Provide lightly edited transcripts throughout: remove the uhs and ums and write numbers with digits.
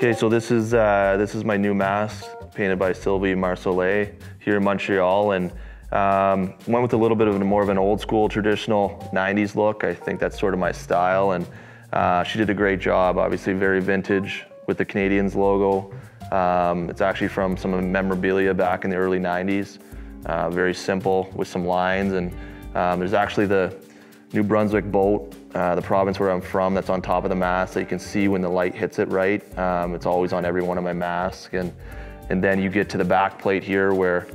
Okay, so this is my new mask painted by Sylvie Marsolet here in Montreal, and went with a little bit of more of an old school traditional 90s look. I think that's sort of my style, and she did a great job. Obviously very vintage with the Canadiens logo. It's actually from some memorabilia back in the early 90s. Very simple with some lines, and there's actually the New Brunswick boat, the province where I'm from, that's on top of the mask that you can see when the light hits it right. It's always on every one of my masks. And then you get to the back plate here where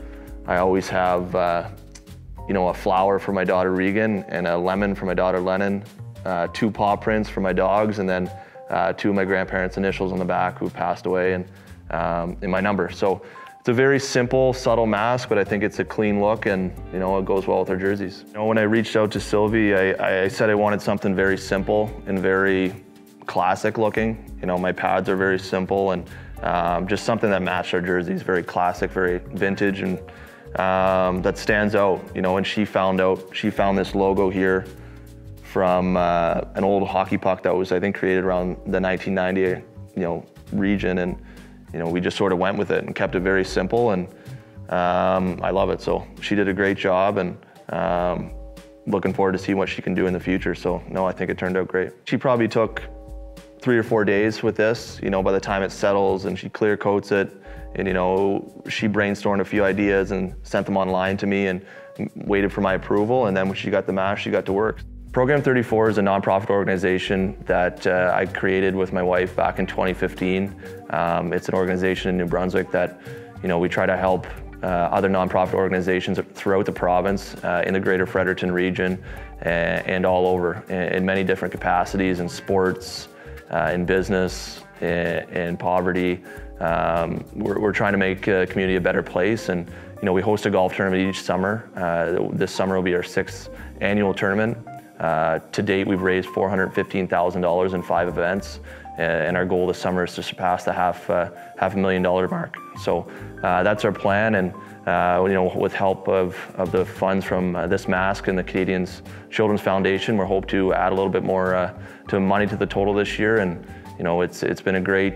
I always have you know, a flower for my daughter Regan and a lemon for my daughter Lennon, 2 paw prints for my dogs, and then 2 of my grandparents' initials on the back who passed away, and in my number. So it's a very simple, subtle mask, but I think it's a clean look, and you know, it goes well with our jerseys. You know, when I reached out to Sylvie, I said I wanted something very simple and very classic looking. You know, my pads are very simple, and just something that matched our jerseys, very classic, very vintage, and that stands out. You know, and she found this logo here from an old hockey puck that was, I think, created around the 1990, region, and you know, we just sort of went with it and kept it very simple, and I love it. So she did a great job, and looking forward to seeing what she can do in the future. So no, I think it turned out great. She probably took 3 or 4 days with this, you know, by the time it settles, and she clear coats it, and you know, she brainstormed a few ideas and sent them online to me and waited for my approval, and then when she got the mask, she got to work. Program 34 is a nonprofit organization that I created with my wife back in 2015. It's an organization in New Brunswick that, you know, we try to help other nonprofit organizations throughout the province, in the greater Fredericton region, and all over, in many different capacities, in sports, in business, in poverty. We're trying to make a community a better place, and you know, we host a golf tournament each summer. This summer will be our 6th annual tournament. To date, we've raised $415,000 in 5 events, and our goal this summer is to surpass the half a million dollar mark. So that's our plan, and you know, with help of the funds from this mask and the Canadiens Children's Foundation, we're hope to add a little bit more to money to the total this year. And you know, it's been a great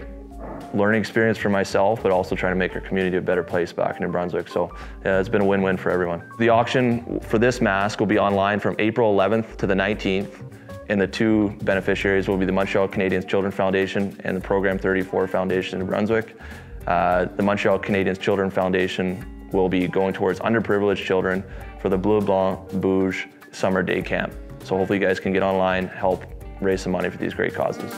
learning experience for myself, but also trying to make our community a better place back in New Brunswick. So it's been a win-win for everyone. The auction for this mask will be online from April 11th to the 19th, and the 2 beneficiaries will be the Montreal Canadiens Children's Foundation and the Program 34 Foundation in New Brunswick. The Montreal Canadiens Children's Foundation will be going towards underprivileged children for the Bleu Blanc Bouge Summer Day Camp. So hopefully you guys can get online, help raise some money for these great causes.